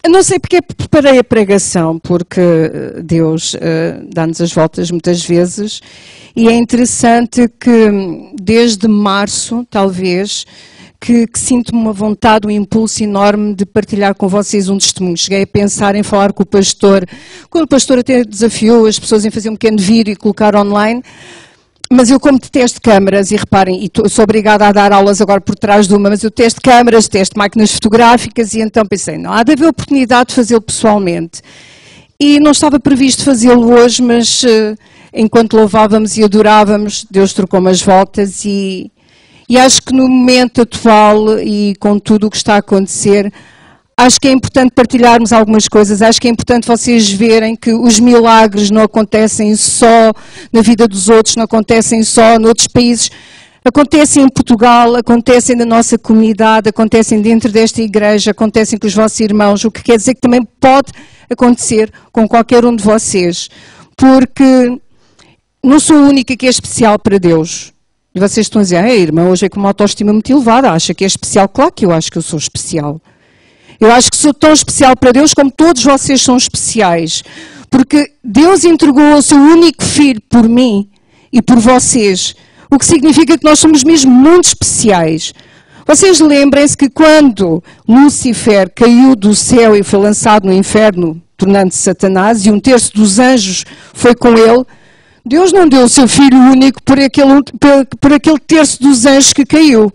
Não sei porque preparei a pregação, porque Deus dá-nos as voltas muitas vezes e é interessante que desde março, talvez, que sinto uma vontade, um impulso enorme de partilhar com vocês um testemunho. Cheguei a pensar em falar com o pastor, quando o pastor até desafiou as pessoas em fazer um pequeno vídeo e colocar online. Mas eu, como detesto câmaras, e reparem, e sou obrigada a dar aulas agora por trás de uma, mas eu testo câmaras, testo máquinas fotográficas, e então pensei, não, há de haver oportunidade de fazê-lo pessoalmente. E não estava previsto fazê-lo hoje, mas enquanto louvávamos e adorávamos, Deus trocou-me as voltas, e acho que no momento atual, e com tudo o que está a acontecer, acho que é importante partilharmos algumas coisas, acho que é importante vocês verem que os milagres não acontecem só na vida dos outros, não acontecem só noutros países, acontecem em Portugal, acontecem na nossa comunidade, acontecem dentro desta igreja, acontecem com os vossos irmãos, o que quer dizer que também pode acontecer com qualquer um de vocês, porque não sou a única que é especial para Deus. E vocês estão a dizer, irmã, hoje é com uma autoestima muito elevada, acha que é especial? Claro que eu acho que eu sou especial. Eu acho que sou tão especial para Deus como todos vocês são especiais. Porque Deus entregou o seu único filho por mim e por vocês. O que significa que nós somos mesmo muito especiais. Vocês lembrem-se que quando Lúcifer caiu do céu e foi lançado no inferno, tornando-se Satanás, e 1/3 dos anjos foi com ele, Deus não deu o seu filho único por aquele terço dos anjos que caiu.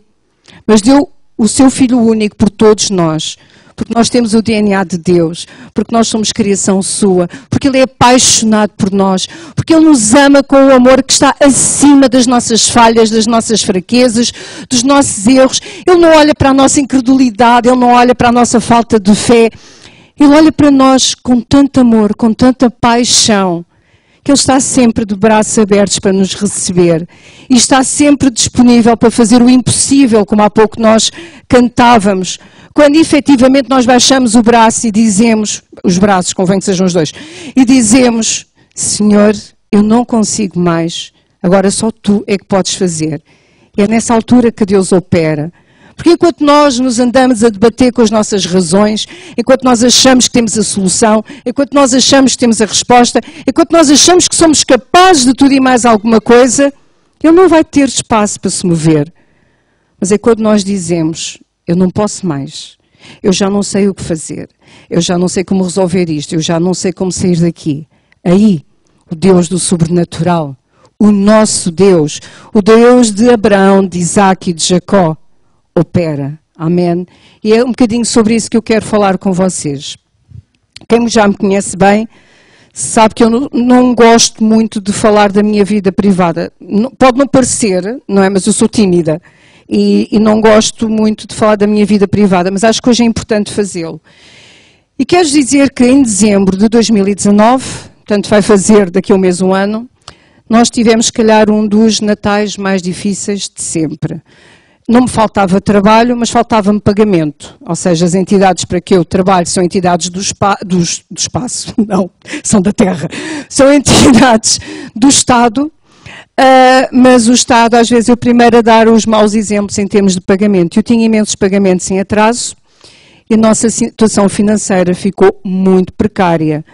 Mas deu o seu filho único por todos nós. Porque nós temos o DNA de Deus, porque nós somos criação sua, porque Ele é apaixonado por nós, porque Ele nos ama com o amor que está acima das nossas falhas, das nossas fraquezas, dos nossos erros. Ele não olha para a nossa incredulidade, Ele não olha para a nossa falta de fé. Ele olha para nós com tanto amor, com tanta paixão, que Ele está sempre de braços abertos para nos receber e está sempre disponível para fazer o impossível, como há pouco nós cantávamos. Quando efetivamente nós baixamos o braço e dizemos, os braços, convém que sejam os dois, e dizemos, Senhor, eu não consigo mais, agora só Tu é que podes fazer. E é nessa altura que Deus opera. Porque enquanto nós nos andamos a debater com as nossas razões, enquanto nós achamos que temos a solução, enquanto nós achamos que temos a resposta, enquanto nós achamos que somos capazes de tudo e mais alguma coisa, Ele não vai ter espaço para se mover. Mas é quando nós dizemos, eu não posso mais, eu já não sei o que fazer, eu já não sei como resolver isto, eu já não sei como sair daqui. Aí, o Deus do sobrenatural, o nosso Deus, o Deus de Abraão, de Isaac e de Jacó, opera. Amém? E é um bocadinho sobre isso que eu quero falar com vocês. Quem já me conhece bem, sabe que eu não gosto muito de falar da minha vida privada. Pode não parecer, não é? Mas eu sou tímida. E não gosto muito de falar da minha vida privada, mas acho que hoje é importante fazê-lo. E quero dizer que em dezembro de 2019, portanto vai fazer daqui a um mês, um ano, nós tivemos, se calhar, um dos natais mais difíceis de sempre. Não me faltava trabalho, mas faltava-me pagamento. Ou seja, as entidades para que eu trabalho são entidades do espaço, não, são da terra. São entidades do Estado, mas o Estado, às vezes, é o primeiro a dar os maus exemplos em termos de pagamento. Eu tinha imensos pagamentos em atraso e a nossa situação financeira ficou muito precária.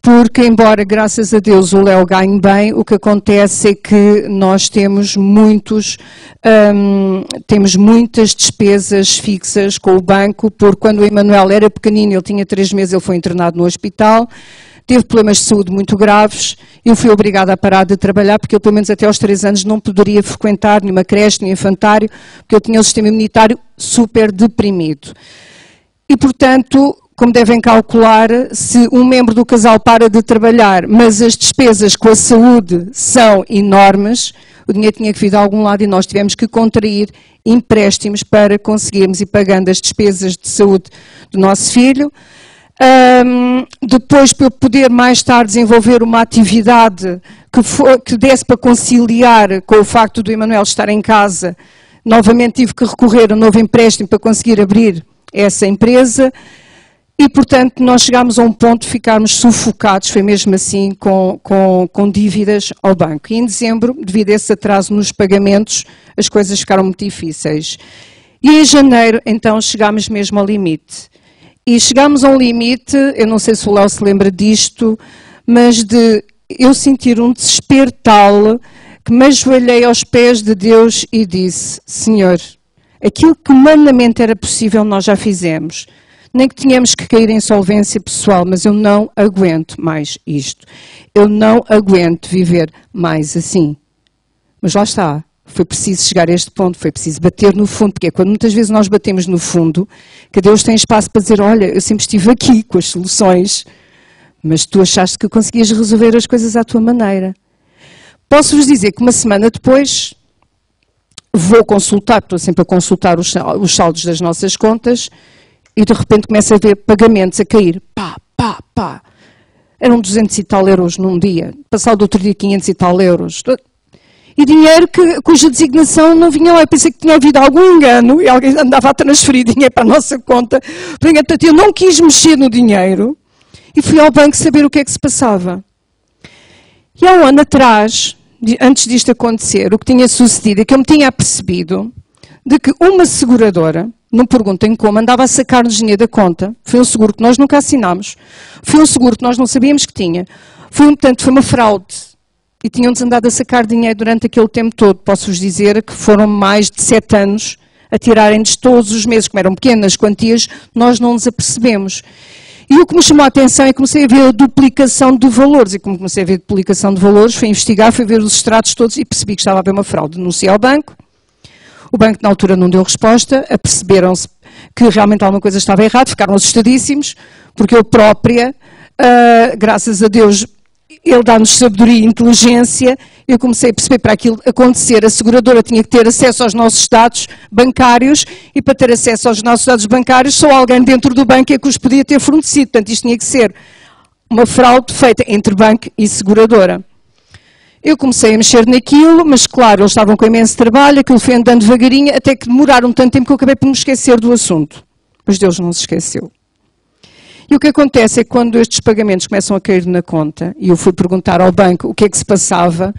Porque, embora, graças a Deus, o Léo ganhe bem, o que acontece é que nós temos muitas despesas fixas com o banco, porque quando o Emanuel era pequenino, ele tinha 3 meses, ele foi internado no hospital, teve problemas de saúde muito graves, eu fui obrigada a parar de trabalhar, porque eu, pelo menos até aos 3 anos, não poderia frequentar nenhuma creche, nem infantário, porque eu tinha o sistema imunitário super deprimido. E, portanto, como devem calcular, se um membro do casal para de trabalhar, mas as despesas com a saúde são enormes, o dinheiro tinha que vir de algum lado e nós tivemos que contrair empréstimos para conseguirmos ir pagando as despesas de saúde do nosso filho. Depois, para eu poder mais tarde desenvolver uma atividade que desse para conciliar com o facto do Emanuel estar em casa, novamente tive que recorrer a um novo empréstimo para conseguir abrir essa empresa. E, portanto, nós chegámos a um ponto de ficarmos sufocados, foi mesmo assim, com dívidas ao banco. E em dezembro, devido a esse atraso nos pagamentos, as coisas ficaram muito difíceis. E em janeiro, então, chegámos mesmo ao limite. E chegámos a um limite, eu não sei se o Léo se lembra disto, mas de eu sentir um desespero tal que me ajoelhei aos pés de Deus e disse: Senhor, aquilo que humanamente era possível nós já fizemos. Nem que tínhamos que cair em insolvência pessoal, mas eu não aguento mais isto. Eu não aguento viver mais assim. Mas lá está. Foi preciso chegar a este ponto, foi preciso bater no fundo, porque é quando muitas vezes nós batemos no fundo, que Deus tem espaço para dizer: olha, eu sempre estive aqui com as soluções, mas tu achaste que conseguias resolver as coisas à tua maneira. Posso-vos dizer que uma semana depois vou consultar, estou sempre a consultar os saldos das nossas contas, e de repente começo a ver pagamentos a cair. Pá, pá, pá. Eram 200 e tal euros num dia. Passado outro dia 500 e tal euros. E dinheiro cuja designação não vinha lá. Eu pensei que tinha havido algum engano e alguém andava a transferir dinheiro para a nossa conta. Portanto, eu não quis mexer no dinheiro e fui ao banco saber o que é que se passava. E há um ano atrás, antes disto acontecer, o que tinha sucedido é que eu me tinha apercebido de que uma seguradora, não perguntem como, andava a sacar-nos dinheiro da conta. Foi um seguro que nós nunca assinámos. Foi um seguro que nós não sabíamos que tinha. Portanto, foi uma fraude. E tinham-nos andado a sacar dinheiro durante aquele tempo todo. Posso-vos dizer que foram mais de 7 anos a tirarem-nos todos os meses, como eram pequenas quantias, nós não nos apercebemos. E o que me chamou a atenção é que comecei a ver a duplicação de valores. E como comecei a ver a duplicação de valores, fui investigar, fui ver os extratos todos e percebi que estava a haver uma fraude. Denunciei ao banco. O banco, na altura, não deu resposta. Aperceberam-se que realmente alguma coisa estava errada. Ficaram assustadíssimos, porque eu própria, graças a Deus, Ele dá-nos sabedoria e inteligência. Eu comecei a perceber, para aquilo acontecer, a seguradora tinha que ter acesso aos nossos dados bancários, e para ter acesso aos nossos dados bancários, só alguém dentro do banco é que os podia ter fornecido. Portanto, isto tinha que ser uma fraude feita entre banco e seguradora. Eu comecei a mexer naquilo, mas claro, eles estavam com imenso trabalho, aquilo foi andando devagarinho, até que demoraram tanto tempo que eu acabei por me esquecer do assunto. Mas Deus não se esqueceu. E o que acontece é que quando estes pagamentos começam a cair na conta, e eu fui perguntar ao banco o que é que se passava,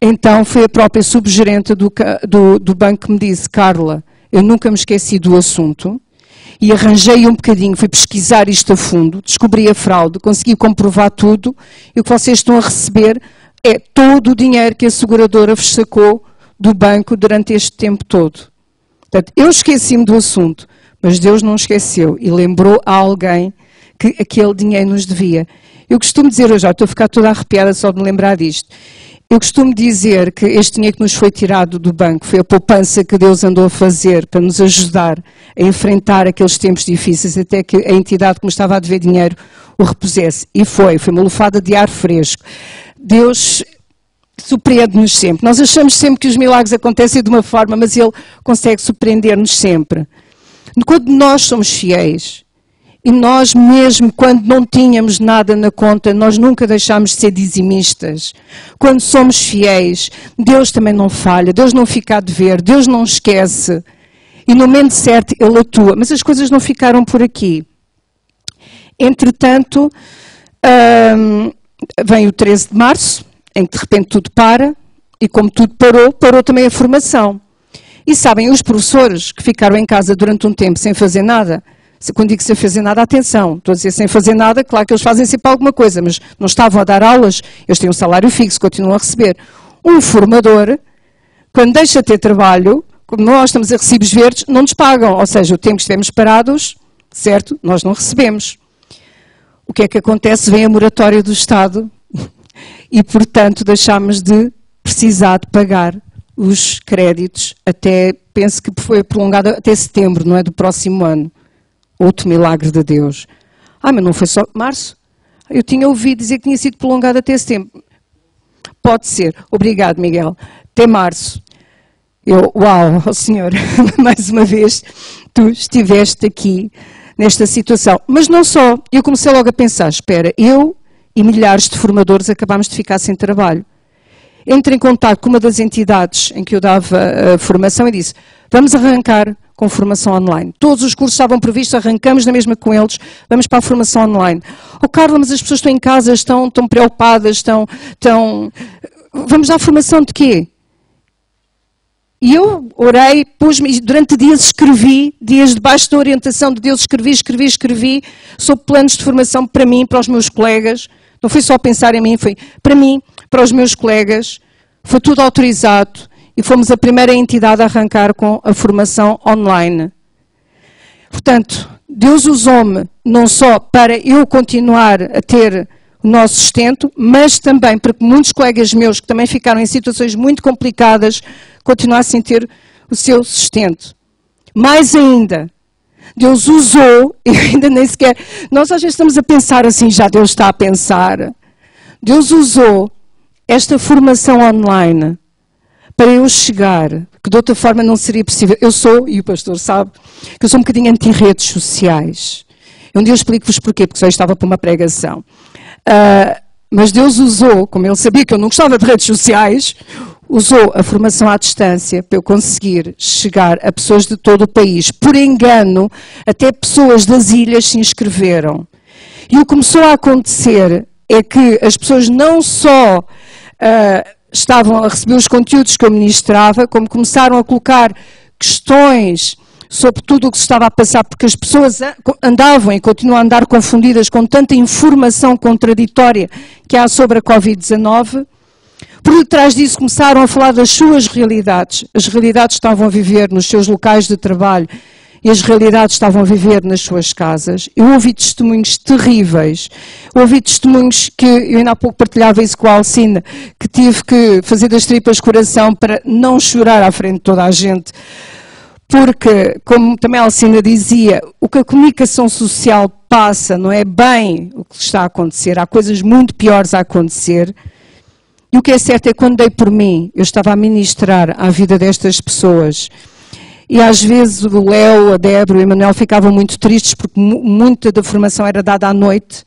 então foi a própria subgerente do banco que me disse: Carla, eu nunca me esqueci do assunto, e arranjei um bocadinho, fui pesquisar isto a fundo, descobri a fraude, consegui comprovar tudo, e o que vocês estão a receber é todo o dinheiro que a seguradora vos sacou do banco durante este tempo todo. Portanto, eu esqueci-me do assunto, mas Deus não esqueceu e lembrou a alguém que aquele dinheiro nos devia. Eu costumo dizer, eu já estou a ficar toda arrepiada só de me lembrar disto, eu costumo dizer que este dinheiro que nos foi tirado do banco foi a poupança que Deus andou a fazer para nos ajudar a enfrentar aqueles tempos difíceis, até que a entidade que me estava a dever dinheiro o repusesse. E foi uma lufada de ar fresco. Deus surpreende-nos sempre. Nós achamos sempre que os milagres acontecem de uma forma, mas Ele consegue surpreender-nos sempre. Quando nós somos fiéis, e nós mesmo quando não tínhamos nada na conta, nós nunca deixámos de ser dizimistas. Quando somos fiéis, Deus também não falha, Deus não fica a dever, Deus não esquece. E no momento certo Ele atua. Mas as coisas não ficaram por aqui. Entretanto, vem o 13 de março, em que de repente tudo para, e como tudo parou, parou também a formação. E sabem, os professores que ficaram em casa durante um tempo sem fazer nada, quando digo sem fazer nada, atenção, estou a dizer sem fazer nada, claro que eles fazem sempre alguma coisa, mas não estavam a dar aulas, eles têm um salário fixo, continuam a receber. Um formador, quando deixa de ter trabalho, como nós estamos a recibos verdes, não nos pagam, ou seja, o tempo que estivemos parados, certo, nós não recebemos. O que é que acontece? Vem a moratória do Estado e, portanto, deixámos de precisar de pagar os créditos até, penso que foi prolongado até setembro, não é, do próximo ano. Outro milagre de Deus. Ah, mas não foi só março? Eu tinha ouvido dizer que tinha sido prolongado até setembro. Pode ser. Obrigado, Miguel. Até março. Uau, oh Senhor, mais uma vez, tu estiveste aqui nesta situação. Mas não só. Eu comecei logo a pensar, espera, eu e milhares de formadores acabámos de ficar sem trabalho. Entrei em contato com uma das entidades em que eu dava a formação e disse, vamos arrancar com formação online. Todos os cursos estavam previstos, arrancamos na mesma com eles, vamos para a formação online. Oh, Carla, mas as pessoas estão em casa, estão preocupadas, estão... Vamos dar formação de quê? E eu orei, pus-me, durante dias escrevi, dias debaixo da orientação de Deus, escrevi, sobre planos de formação para mim, para os meus colegas. Não foi só pensar em mim, foi para mim, para os meus colegas. Foi tudo autorizado e fomos a primeira entidade a arrancar com a formação online. Portanto, Deus usou-me não só para eu continuar a ter o nosso sustento, mas também para que muitos colegas meus que também ficaram em situações muito complicadas continuassem a ter o seu sustento. Mais ainda, Deus usou, e ainda nem sequer, nós às vezes estamos a pensar assim, já Deus está a pensar. Deus usou esta formação online para eu chegar, que de outra forma não seria possível. Eu sou, e o pastor sabe, que eu sou um bocadinho anti-redes sociais. Um dia eu explico-vos porquê, porque só estava para uma pregação. Mas Deus usou, como Ele sabia que eu não gostava de redes sociais, usou a formação à distância para eu conseguir chegar a pessoas de todo o país. Por engano, até pessoas das ilhas se inscreveram. E o que começou a acontecer é que as pessoas não só estavam a receber os conteúdos que eu ministrava, como começaram a colocar questões sobre tudo o que se estava a passar, porque as pessoas andavam e continuam a andar confundidas com tanta informação contraditória que há sobre a Covid-19. Por detrás disso começaram a falar das suas realidades. As realidades estavam a viver nos seus locais de trabalho e as realidades estavam a viver nas suas casas. Eu ouvi testemunhos terríveis. Eu ouvi testemunhos que, eu ainda há pouco partilhava isso com a Alcina, que tive que fazer das tripas coração para não chorar à frente de toda a gente. Porque, como também a Alcina dizia, o que a comunicação social passa não é bem o que está a acontecer. Há coisas muito piores a acontecer. E o que é certo é que quando dei por mim, eu estava a ministrar à vida destas pessoas. E às vezes o Léo, a Débora e o Emanuel ficavam muito tristes porque muita da formação era dada à noite.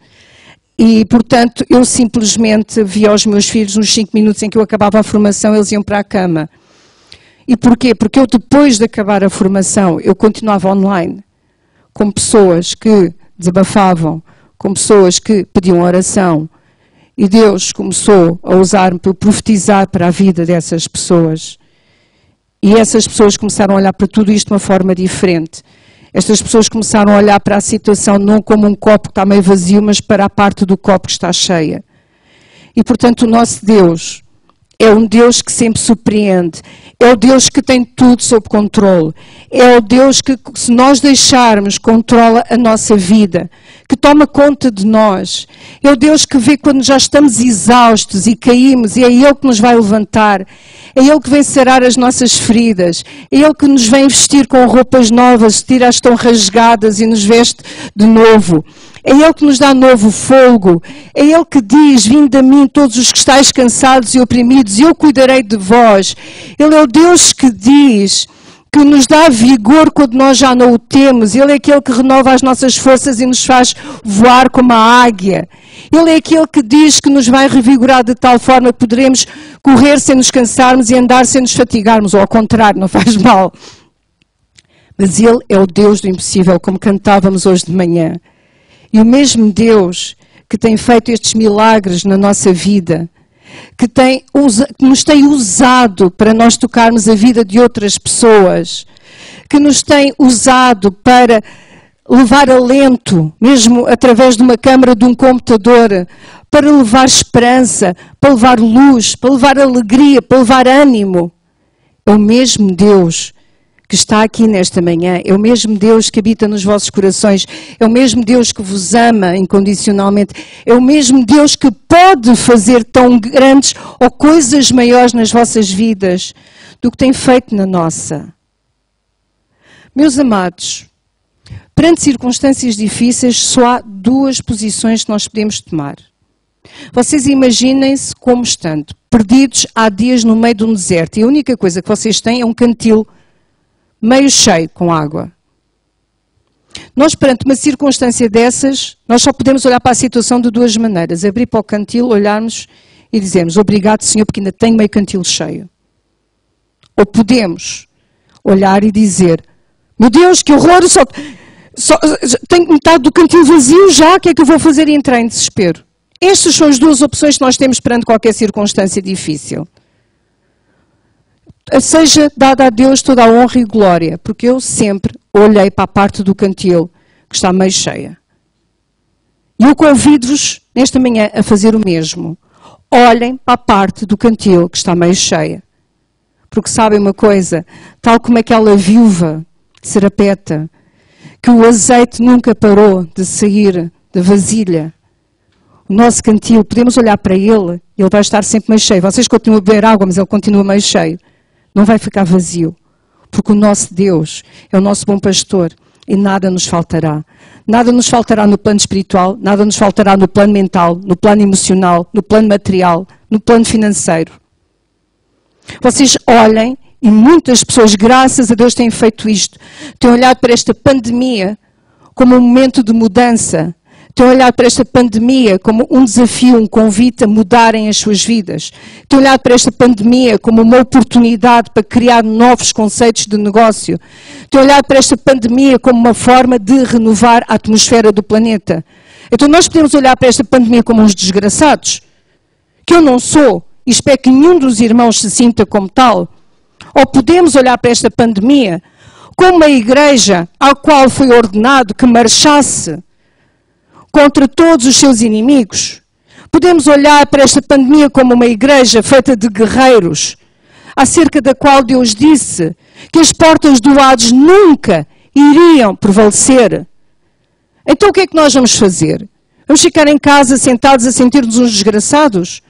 E, portanto, eu simplesmente via os meus filhos nos 5 minutos em que eu acabava a formação, eles iam para a cama. E porquê? Porque eu, depois de acabar a formação, eu continuava online, com pessoas que desabafavam, com pessoas que pediam oração. E Deus começou a usar-me para profetizar para a vida dessas pessoas. E essas pessoas começaram a olhar para tudo isto de uma forma diferente. Estas pessoas começaram a olhar para a situação não como um copo que está meio vazio, mas para a parte do copo que está cheia. E, portanto, o nosso Deus é um Deus que sempre surpreende. É o Deus que tem tudo sob controle. É o Deus que, se nós deixarmos, controla a nossa vida, que toma conta de nós. É o Deus que vê quando já estamos exaustos e caímos, e é Ele que nos vai levantar. É Ele que vem sarar as nossas feridas. É Ele que nos vem vestir com roupas novas, tira as que estão rasgadas e nos veste de novo. É Ele que nos dá novo fogo. É Ele que diz, vinde a mim todos os que estáis cansados e oprimidos, e eu cuidarei de vós. Ele é o Deus que diz, que nos dá vigor quando nós já não o temos. Ele é aquele que renova as nossas forças e nos faz voar como a águia. Ele é aquele que diz que nos vai revigorar de tal forma que poderemos correr sem nos cansarmos e andar sem nos fatigarmos, ou ao contrário, não faz mal. Mas Ele é o Deus do impossível, como cantávamos hoje de manhã. E o mesmo Deus que tem feito estes milagres na nossa vida, que nos tem usado para nós tocarmos a vida de outras pessoas, que nos tem usado para levar alento, mesmo através de uma câmara de um computador, para levar esperança, para levar luz, para levar alegria, para levar ânimo. É o mesmo Deus que está aqui nesta manhã, é o mesmo Deus que habita nos vossos corações, é o mesmo Deus que vos ama incondicionalmente, é o mesmo Deus que pode fazer tão grandes ou coisas maiores nas vossas vidas do que tem feito na nossa. Meus amados, perante circunstâncias difíceis, só há 2 posições que nós podemos tomar. Vocês imaginem-se como estando perdidos há dias no meio de um deserto e a única coisa que vocês têm é um cantil meio cheio com água. Nós, perante uma circunstância dessas, nós só podemos olhar para a situação de 2 maneiras. Abrir para o cantil, olharmos e dizermos, obrigado Senhor, porque ainda tenho meio cantil cheio. Ou podemos olhar e dizer, meu Deus, que horror, só tenho metade do cantil vazio já, o que é que eu vou fazer? E entrar em desespero. Estas são as 2 opções que nós temos perante qualquer circunstância difícil. Seja dada a Deus toda a honra e glória, porque eu sempre olhei para a parte do cantil que está meio cheia. E eu convido-vos, nesta manhã, a fazer o mesmo. Olhem para a parte do cantil que está meio cheia. Porque sabem uma coisa, tal como aquela viúva Serapeta, que o azeite nunca parou de sair da vasilha, o nosso cantil, podemos olhar para ele vai estar sempre meio cheio. Vocês continuam a beber água, mas ele continua meio cheio. Não vai ficar vazio. Porque o nosso Deus é o nosso bom pastor e nada nos faltará. Nada nos faltará no plano espiritual, nada nos faltará no plano mental, no plano emocional, no plano material, no plano financeiro. Vocês olhem, e muitas pessoas, graças a Deus, têm feito isto. Têm olhado para esta pandemia como um momento de mudança. Têm olhado para esta pandemia como um desafio, um convite a mudarem as suas vidas. Têm olhado para esta pandemia como uma oportunidade para criar novos conceitos de negócio. Têm olhado para esta pandemia como uma forma de renovar a atmosfera do planeta. Então nós podemos olhar para esta pandemia como uns desgraçados, que eu não sou, e espero que nenhum dos irmãos se sinta como tal. Ou podemos olhar para esta pandemia como uma igreja à qual foi ordenado que marchasse contra todos os seus inimigos. Podemos olhar para esta pandemia como uma igreja feita de guerreiros, acerca da qual Deus disse que as portas do Hades nunca iriam prevalecer. Então o que é que nós vamos fazer? Vamos ficar em casa sentados a sentir-nos uns desgraçados?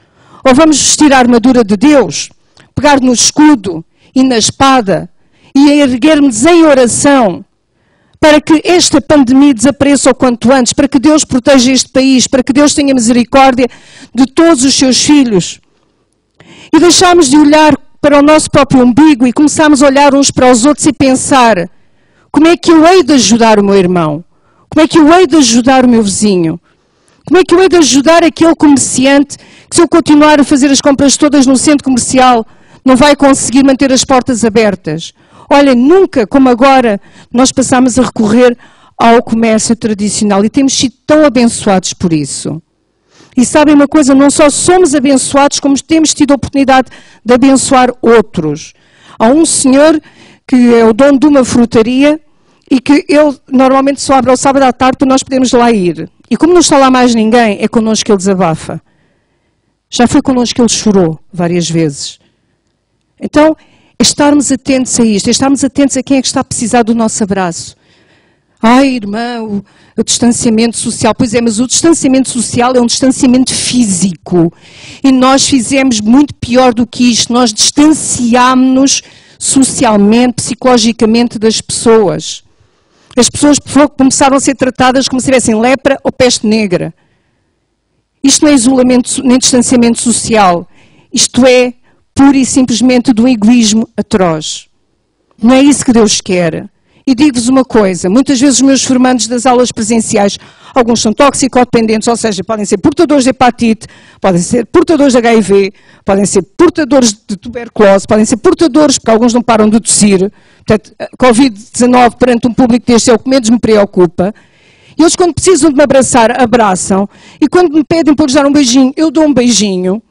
Ou vamos vestir a armadura de Deus, pegar no escudo e na espada e erguer-nos em oração para que esta pandemia desapareça o quanto antes, para que Deus proteja este país, para que Deus tenha misericórdia de todos os seus filhos. E deixarmos de olhar para o nosso próprio umbigo e começarmos a olhar uns para os outros e pensar: como é que eu hei de ajudar o meu irmão? Como é que eu hei de ajudar o meu vizinho? Como é que eu hei de ajudar aquele comerciante que, se eu continuar a fazer as compras todas no centro comercial, não vai conseguir manter as portas abertas? Olha, nunca como agora nós passamos a recorrer ao comércio tradicional e temos sido tão abençoados por isso. E sabem uma coisa, não só somos abençoados, como temos tido a oportunidade de abençoar outros. Há um senhor que é o dono de uma frutaria e que ele normalmente só abre ao sábado à tarde para nós podermos lá ir. E como não está lá mais ninguém, é connosco que ele desabafa. Já foi connosco que ele chorou várias vezes. Então, é estarmos atentos a isto, é estarmos atentos a quem é que está a precisar do nosso abraço. Ai, irmã, o distanciamento social. Pois é, mas o distanciamento social é um distanciamento físico. E nós fizemos muito pior do que isto. Nós distanciámos-nos socialmente, psicologicamente das pessoas. As pessoas começaram a ser tratadas como se tivessem lepra ou peste negra. Isto não é isolamento nem distanciamento social. Isto é pura e simplesmente do egoísmo atroz. Não é isso que Deus quer. E digo-vos uma coisa, muitas vezes os meus formandos das aulas presenciais, alguns são toxicodependentes, ou seja, podem ser portadores de hepatite, podem ser portadores de HIV, podem ser portadores de tuberculose, podem ser portadores, porque alguns não param de tossir. Portanto, Covid-19 perante um público deste é o que menos me preocupa. E eles, quando precisam de me abraçar, abraçam. E quando me pedem para lhes dar um beijinho, eu dou um beijinho.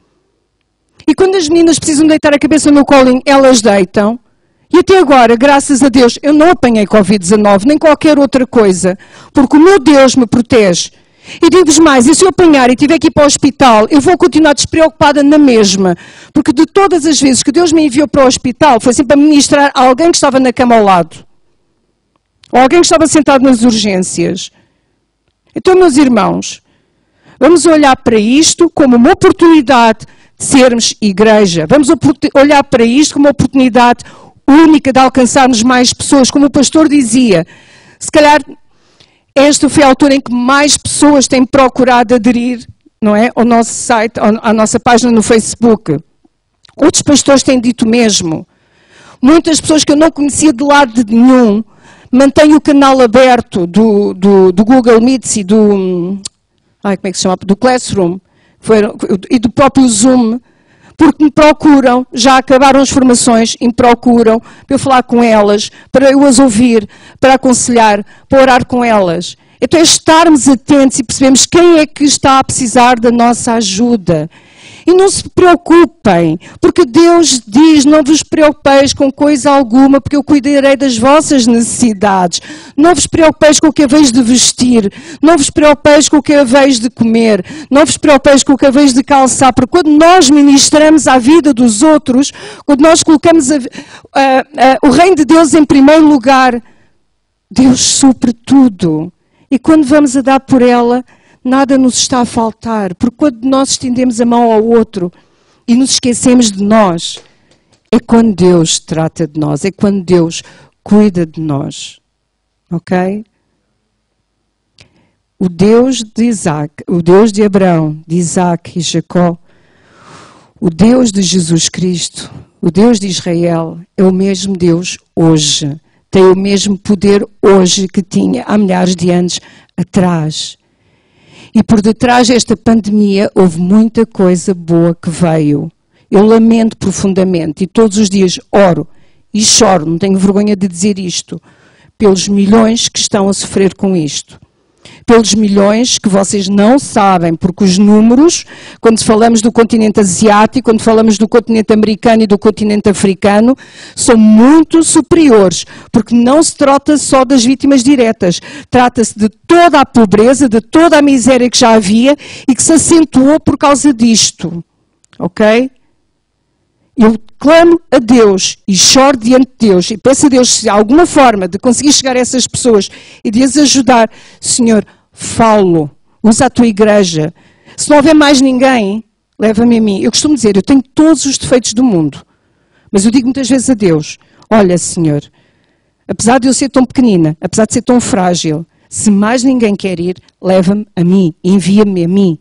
E quando as meninas precisam deitar a cabeça no colinho, elas deitam. E até agora, graças a Deus, eu não apanhei Covid-19, nem qualquer outra coisa, porque o meu Deus me protege. E digo-vos mais, e se eu apanhar e tiver que ir para o hospital, eu vou continuar despreocupada na mesma, porque de todas as vezes que Deus me enviou para o hospital, foi sempre a ministrar a alguém que estava na cama ao lado, ou alguém que estava sentado nas urgências. Então, meus irmãos, vamos olhar para isto como uma oportunidade de sermos igreja. Vamos olhar para isto como uma oportunidade única de alcançarmos mais pessoas. Como o pastor dizia, se calhar esta foi a altura em que mais pessoas têm procurado aderir, não é, ao nosso site, à nossa página no Facebook. Outros pastores têm dito o mesmo. Muitas pessoas que eu não conhecia de lado nenhum mantêm o canal aberto do Google Meets e do Classroom e do próprio Zoom, porque me procuram, já acabaram as formações e me procuram para eu falar com elas, para eu as ouvir, para aconselhar, para orar com elas. Então é estarmos atentos e percebermos quem é que está a precisar da nossa ajuda. E não se preocupem, porque Deus diz, não vos preocupeis com coisa alguma, porque eu cuidarei das vossas necessidades. Não vos preocupeis com o que haveis de vestir, não vos preocupeis com o que haveis de comer, não vos preocupeis com o que haveis de calçar, porque quando nós ministramos à vida dos outros, quando nós colocamos o reino de Deus em primeiro lugar, Deus supre tudo. E quando vamos a dar por ela, nada nos está a faltar, porque quando nós estendemos a mão ao outro e nos esquecemos de nós, é quando Deus trata de nós, é quando Deus cuida de nós. Ok? O Deus de Isaac, o Deus de Abraão, de Isaac e Jacó, o Deus de Jesus Cristo, o Deus de Israel, é o mesmo Deus hoje. Tem o mesmo poder hoje que tinha há milhares de anos atrás. E por detrás desta pandemia houve muita coisa boa que veio. Eu lamento profundamente e todos os dias oro e choro, não tenho vergonha de dizer isto, pelos milhões que estão a sofrer com isto. Pelos milhões que vocês não sabem, porque os números, quando falamos do continente asiático, quando falamos do continente americano e do continente africano, são muito superiores, porque não se trata só das vítimas diretas, trata-se de toda a pobreza, de toda a miséria que já havia e que se acentuou por causa disto, ok? Eu clamo a Deus e choro diante de Deus e peço a Deus se há alguma forma de conseguir chegar a essas pessoas e de as ajudar. Senhor, falo, usa a tua igreja. Se não houver mais ninguém, leva-me a mim. Eu costumo dizer, eu tenho todos os defeitos do mundo, mas eu digo muitas vezes a Deus, olha Senhor, apesar de eu ser tão pequenina, apesar de ser tão frágil, se mais ninguém quer ir, leva-me a mim, envia-me a mim.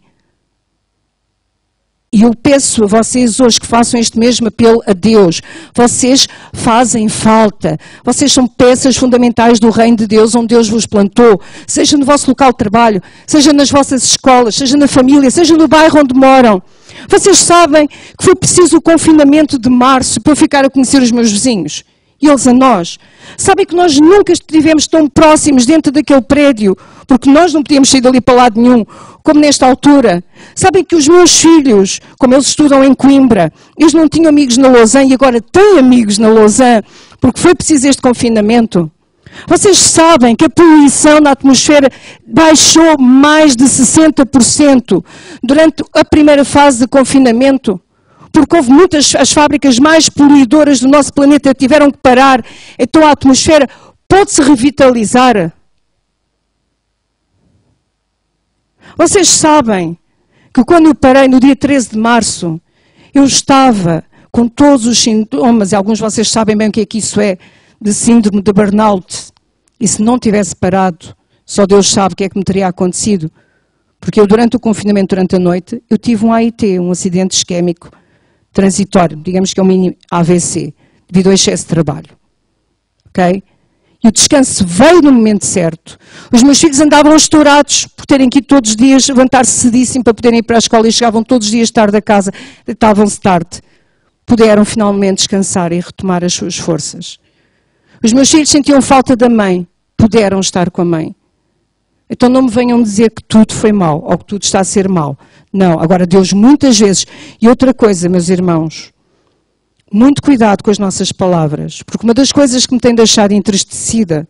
E eu peço a vocês hoje que façam este mesmo apelo a Deus. Vocês fazem falta. Vocês são peças fundamentais do reino de Deus, onde Deus vos plantou. Seja no vosso local de trabalho, seja nas vossas escolas, seja na família, seja no bairro onde moram. Vocês sabem que foi preciso o confinamento de março para eu ficar a conhecer os meus vizinhos. E eles a nós. Sabem que nós nunca estivemos tão próximos dentro daquele prédio, porque nós não podíamos sair dali para lado nenhum, como nesta altura. Sabem que os meus filhos, como eles estudam em Coimbra, eles não tinham amigos na Lausanne e agora têm amigos na Lausanne, porque foi preciso este confinamento. Vocês sabem que a poluição na atmosfera baixou mais de 60% durante a primeira fase de confinamento? Porque houve as fábricas mais poluidoras do nosso planeta tiveram que parar, então a atmosfera pode-se revitalizar. Vocês sabem que quando eu parei no dia 13 de março, eu estava com todos os sintomas, e alguns de vocês sabem bem o que isso é, de síndrome de burnout. E se não tivesse parado, só Deus sabe o que é que me teria acontecido. Porque eu, durante o confinamento, durante a noite, eu tive um AIT, um acidente isquémico transitório, digamos que é um mini AVC, devido ao excesso de trabalho. Ok? E o descanso veio no momento certo. Os meus filhos andavam estourados por terem que ir todos os dias, levantar-se cedíssimo para poderem ir para a escola e chegavam todos os dias tarde a casa, deitavam-se tarde. Puderam finalmente descansar e retomar as suas forças. Os meus filhos sentiam falta da mãe, puderam estar com a mãe. Então não me venham dizer que tudo foi mau, ou que tudo está a ser mau. Não, agora Deus muitas vezes... E outra coisa, meus irmãos, muito cuidado com as nossas palavras, porque uma das coisas que me tem deixado entristecida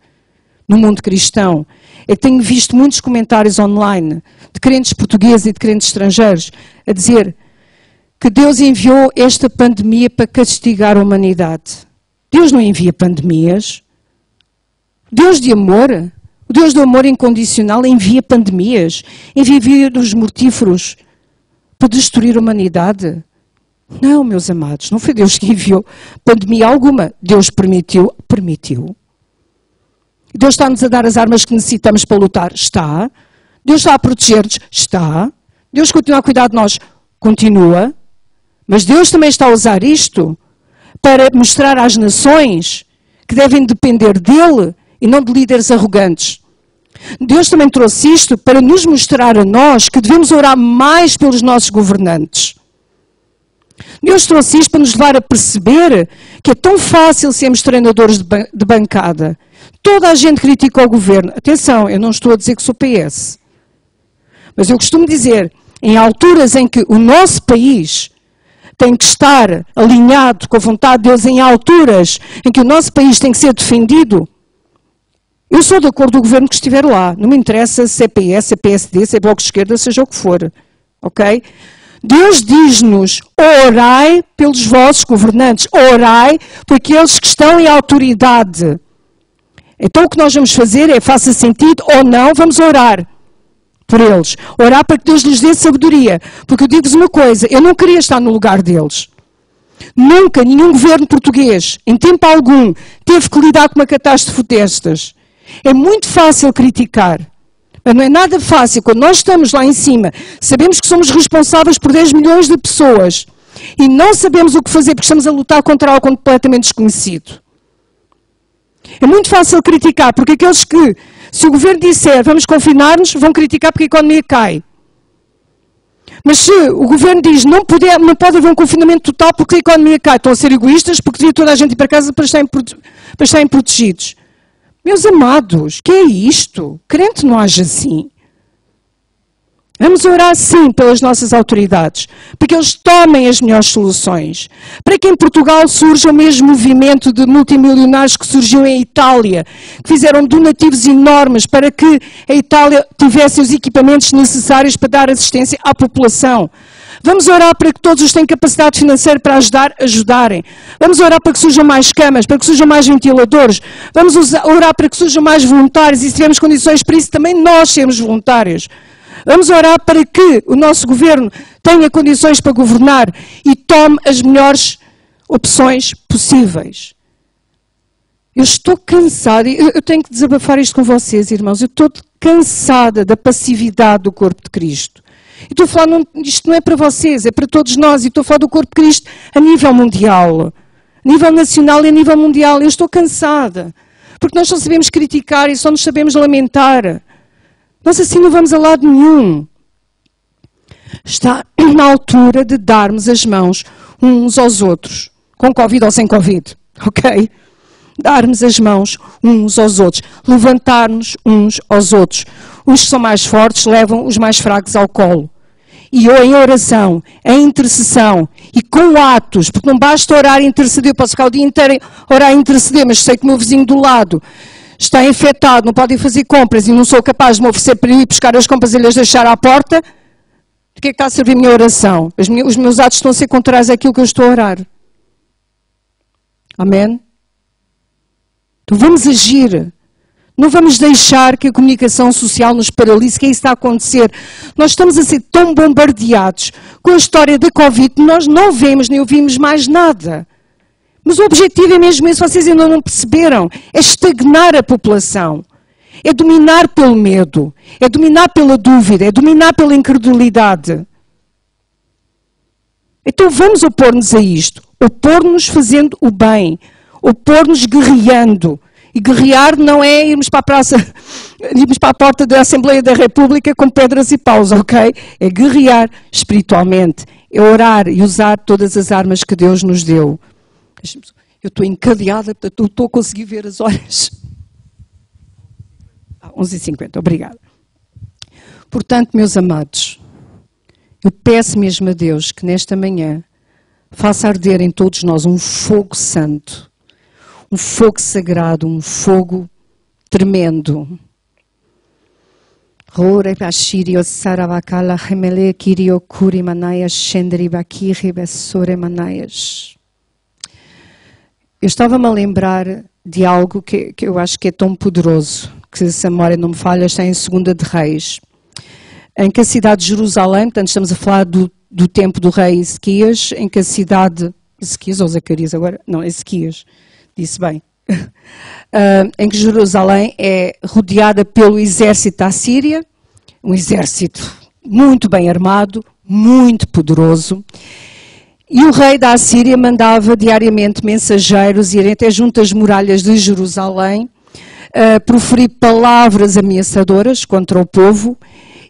no mundo cristão é que tenho visto muitos comentários online de crentes portugueses e de crentes estrangeiros a dizer que Deus enviou esta pandemia para castigar a humanidade. Deus não envia pandemias. Deus de amor, o Deus do amor incondicional envia pandemias, envia vírus mortíferos para destruir a humanidade. Não, meus amados, não foi Deus que enviou pandemia alguma. Deus permitiu. Deus está-nos a dar as armas que necessitamos para lutar? Está. Deus está a proteger-nos? Está. Deus continua a cuidar de nós? Continua. Mas Deus também está a usar isto para mostrar às nações que devem depender dele e não de líderes arrogantes. Deus também trouxe isto para nos mostrar a nós que devemos orar mais pelos nossos governantes. Deus trouxe isto para nos levar a perceber que é tão fácil sermos treinadores de bancada. Toda a gente critica o governo. Atenção, eu não estou a dizer que sou PS. Mas eu costumo dizer, em alturas em que o nosso país tem que estar alinhado com a vontade de Deus, em alturas em que o nosso país tem que ser defendido, eu sou de acordo com o governo que estiver lá. Não me interessa se é PS, se é PSD, se é Bloco de Esquerda, seja o que for. Ok? Deus diz-nos, orai pelos vossos governantes, orai por aqueles que estão em autoridade. Então o que nós vamos fazer é, faça sentido ou não, vamos orar por eles. Orar para que Deus lhes dê sabedoria. Porque eu digo-vos uma coisa, eu não queria estar no lugar deles. Nunca nenhum governo português, em tempo algum, teve que lidar com uma catástrofe destas. É muito fácil criticar, mas não é nada fácil. Quando nós estamos lá em cima, sabemos que somos responsáveis por 10 milhões de pessoas e não sabemos o que fazer porque estamos a lutar contra algo completamente desconhecido. É muito fácil criticar, porque aqueles que, se o governo disser vamos confinar-nos, vão criticar porque a economia cai. Mas se o governo diz não pode haver um confinamento total porque a economia cai, estão a ser egoístas porque devia toda a gente ir para casa para estarem protegidos. Meus amados, que é isto? Crente não age assim. Vamos orar sim pelas nossas autoridades, para que eles tomem as melhores soluções. Para que em Portugal surja o mesmo movimento de multimilionários que surgiu em Itália, que fizeram donativos enormes para que a Itália tivesse os equipamentos necessários para dar assistência à população. Vamos orar para que todos os que têm capacidade financeira para ajudarem. Vamos orar para que surjam mais camas, para que surjam mais ventiladores. Vamos orar para que surjam mais voluntários e se tivermos condições para isso, também nós sermos voluntários. Vamos orar para que o nosso governo tenha condições para governar e tome as melhores opções possíveis. Eu estou cansada, eu tenho que desabafar isto com vocês, irmãos, eu estou cansada da passividade do corpo de Cristo. E estou a falar, isto não é para vocês, é para todos nós, e estou a falar do corpo de Cristo a nível mundial, a nível nacional e a nível mundial. Eu estou cansada, porque nós só sabemos criticar e só nos sabemos lamentar. Nós assim não vamos a lado nenhum. Está na altura de darmos as mãos uns aos outros, com Covid ou sem Covid, ok? Darmos as mãos uns aos outros, levantar-nos uns aos outros. Os que são mais fortes levam os mais fracos ao colo. E eu em oração, em intercessão e com atos, porque não basta orar e interceder, eu posso ficar o dia inteiro a orar e interceder, mas sei que o meu vizinho do lado está infectado, não pode ir fazer compras e não sou capaz de me oferecer para ir buscar as compras e lhes deixar à porta, de que é que está a servir a minha oração? Os meus atos estão a ser contrários àquilo que eu estou a orar. Amém? Então vamos agir. Não vamos deixar que a comunicação social nos paralise, que é isso que está a acontecer. Nós estamos a ser tão bombardeados com a história da Covid, nós não vemos nem ouvimos mais nada. Mas o objetivo é mesmo esse, vocês ainda não perceberam, é estagnar a população. É dominar pelo medo, é dominar pela dúvida, é dominar pela incredulidade. Então vamos opor-nos a isto, opor-nos fazendo o bem, opor-nos guerreando. E guerrear não é irmos para a praça, irmos para a porta da Assembleia da República com pedras e paus, ok? É guerrear espiritualmente, é orar e usar todas as armas que Deus nos deu. Eu estou encadeada, portanto eu estou a conseguir ver as horas. 11h50, obrigada. Portanto, meus amados, eu peço mesmo a Deus que nesta manhã faça arder em todos nós um fogo santo, um fogo sagrado, um fogo tremendo. Eu estava-me a lembrar de algo que eu acho que é tão poderoso, que se a memória não me falha, está em 2 de Reis, em que a cidade de Jerusalém, portanto estamos a falar do tempo do rei Ezequias, em que a cidade, Ezequias ou Zacarias agora? Não, Ezequias, disse bem, em que Jerusalém é rodeada pelo exército da Síria, um exército muito bem armado, muito poderoso, e o rei da Assíria mandava diariamente mensageiros irem até junto às muralhas de Jerusalém, proferir palavras ameaçadoras contra o povo,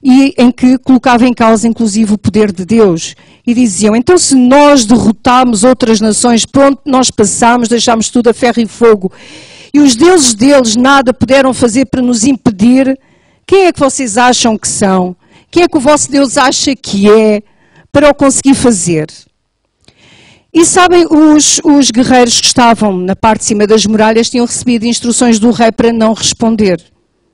e em que colocava em causa inclusive o poder de Deus. E diziam, então se nós derrotarmos outras nações, pronto, nós passamos, deixámos tudo a ferro e fogo. E os deuses deles nada puderam fazer para nos impedir. Quem é que vocês acham que são? Quem é que o vosso Deus acha que é para o conseguir fazer? E sabem, os guerreiros que estavam na parte de cima das muralhas tinham recebido instruções do rei para não responder.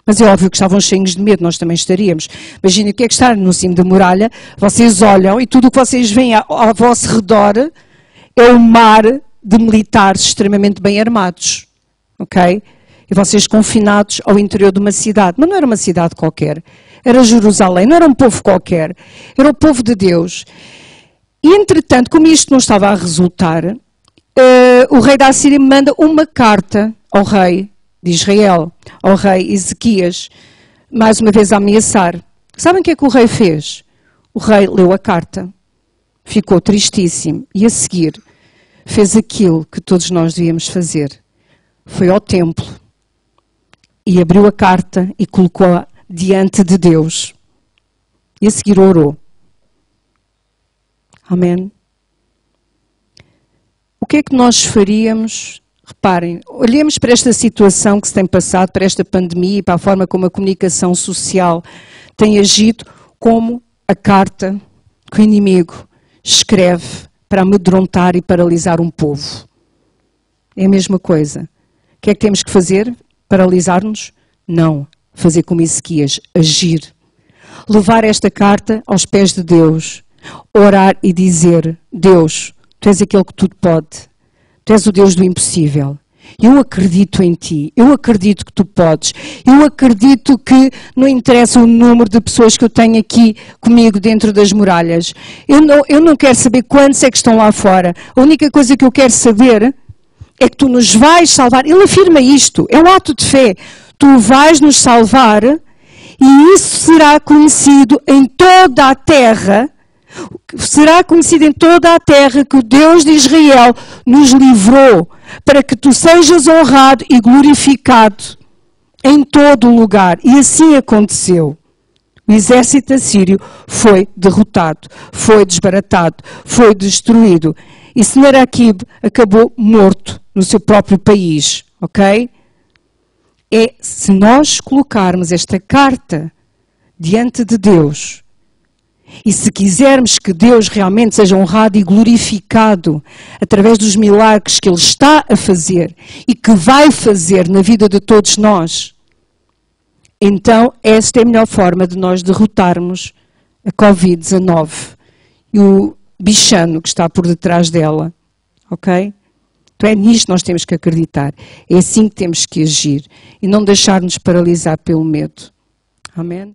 Mas é óbvio que estavam cheios de medo, nós também estaríamos. Imaginem o que é que estar no cimo da muralha, vocês olham e tudo o que vocês veem ao vosso redor é um mar de militares extremamente bem armados. Ok? E vocês confinados ao interior de uma cidade. Mas não era uma cidade qualquer. Era Jerusalém, não era um povo qualquer. Era o povo de Deus. E, entretanto, como isto não estava a resultar, o rei da Assíria manda uma carta ao rei de Israel, ao rei Ezequias, mais uma vez a ameaçar. Sabem o que é que o rei fez? O rei leu a carta, ficou tristíssimo e, a seguir, fez aquilo que todos nós devíamos fazer. Foi ao templo e abriu a carta e colocou-a diante de Deus. E, a seguir, orou. Amém? O que é que nós faríamos? Reparem, olhemos para esta situação que se tem passado, para esta pandemia e para a forma como a comunicação social tem agido, como a carta que o inimigo escreve para amedrontar e paralisar um povo. É a mesma coisa. O que é que temos que fazer? Paralisar-nos? Não. Fazer como Ezequias, agir. Levar esta carta aos pés de Deus. Orar e dizer, Deus, Tu és aquele que tudo pode. Tu és o Deus do impossível. Eu acredito em Ti. Eu acredito que Tu podes. Eu acredito que não interessa o número de pessoas que eu tenho aqui comigo dentro das muralhas. Eu não quero saber quantos é que estão lá fora. A única coisa que eu quero saber é que Tu nos vais salvar. Ele afirma isto. É um ato de fé. Tu vais nos salvar e isso será conhecido em toda a terra. Será conhecido em toda a terra que o Deus de Israel nos livrou para que Tu sejas honrado e glorificado em todo o lugar. E assim aconteceu. O exército assírio foi derrotado, foi desbaratado, foi destruído. E Senaqueribe acabou morto no seu próprio país. Ok? É se nós colocarmos esta carta diante de Deus. E se quisermos que Deus realmente seja honrado e glorificado através dos milagres que Ele está a fazer e que vai fazer na vida de todos nós, então esta é a melhor forma de nós derrotarmos a Covid-19 e o bichano que está por detrás dela. Ok? Então é nisto que nós temos que acreditar. É assim que temos que agir e não deixar-nos paralisar pelo medo. Amém?